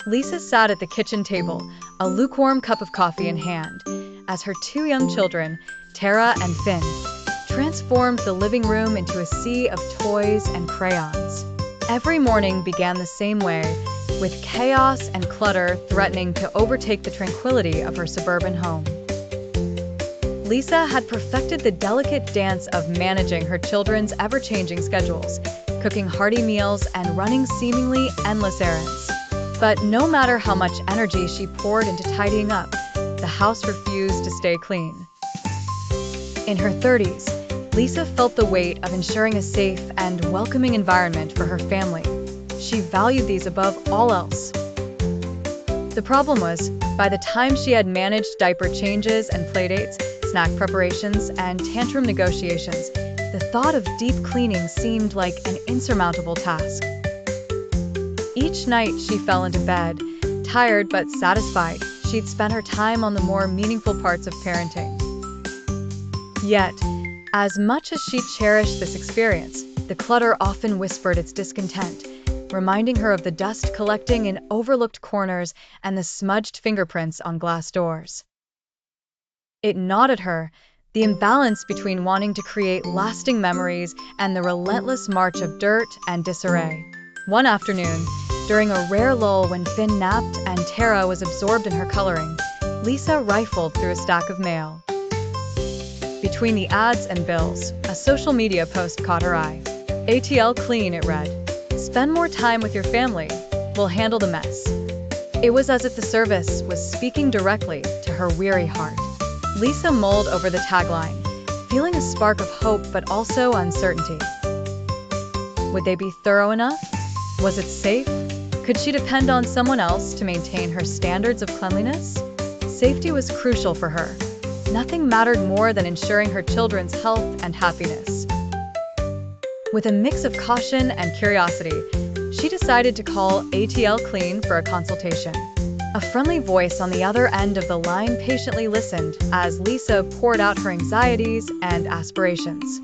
Lisa sat at the kitchen table, a lukewarm cup of coffee in hand, as her two young children, Tara and Finn, transformed the living room into a sea of toys and crayons. Every morning began the same way, with chaos and clutter threatening to overtake the tranquility of her suburban home. Lisa had perfected the delicate dance of managing her children's ever-changing schedules, cooking hearty meals and running seemingly endless errands. But no matter how much energy she poured into tidying up, the house refused to stay clean. In her 30s, Lisa felt the weight of ensuring a safe and welcoming environment for her family. She valued these above all else. The problem was, by the time she had managed diaper changes and playdates, snack preparations, and tantrum negotiations, the thought of deep cleaning seemed like an insurmountable task. Each night she fell into bed, tired but satisfied she'd spent her time on the more meaningful parts of parenting. Yet, as much as she cherished this experience, the clutter often whispered its discontent, reminding her of the dust collecting in overlooked corners and the smudged fingerprints on glass doors. It gnawed at her, the imbalance between wanting to create lasting memories and the relentless march of dirt and disarray. One afternoon, during a rare lull when Finn napped and Tara was absorbed in her coloring, Lisa rifled through a stack of mail. Between the ads and bills, a social media post caught her eye. ATL Clean, it read. Spend more time with your family. We'll handle the mess. It was as if the service was speaking directly to her weary heart. Lisa mulled over the tagline, feeling a spark of hope but also uncertainty. Would they be thorough enough? Was it safe? Could she depend on someone else to maintain her standards of cleanliness? Safety was crucial for her. Nothing mattered more than ensuring her children's health and happiness. With a mix of caution and curiosity, she decided to call ATL Clean for a consultation. A friendly voice on the other end of the line patiently listened as Lisa poured out her anxieties and aspirations.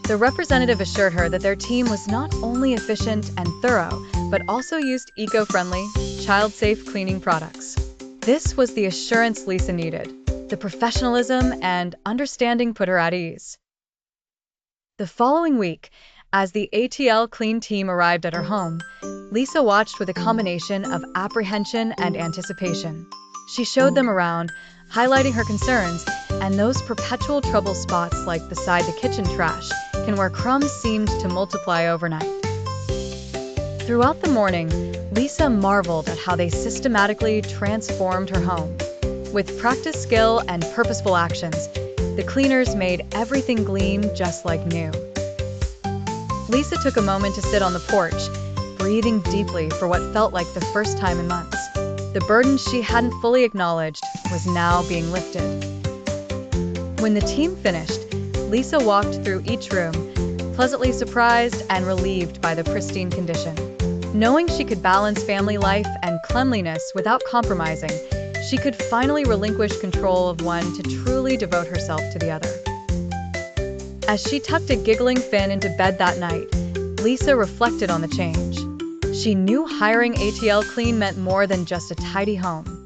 The representative assured her that their team was not only efficient and thorough, but also used eco-friendly, child-safe cleaning products. This was the assurance Lisa needed. The professionalism and understanding put her at ease. The following week, as the ATL Clean team arrived at her home, Lisa watched with a combination of apprehension and anticipation. She showed them around, highlighting her concerns and those perpetual trouble spots like beside the kitchen trash can where crumbs seemed to multiply overnight. Throughout the morning, Lisa marveled at how they systematically transformed her home. With practiced skill and purposeful actions, the cleaners made everything gleam just like new. Lisa took a moment to sit on the porch, breathing deeply for what felt like the first time in months. The burden she hadn't fully acknowledged was now being lifted. When the team finished, Lisa walked through each room, pleasantly surprised and relieved by the pristine condition. Knowing she could balance family life and cleanliness without compromising, she could finally relinquish control of one to truly devote herself to the other. As she tucked a giggling Finn into bed that night, Lisa reflected on the change. She knew hiring ATL Clean meant more than just a tidy home.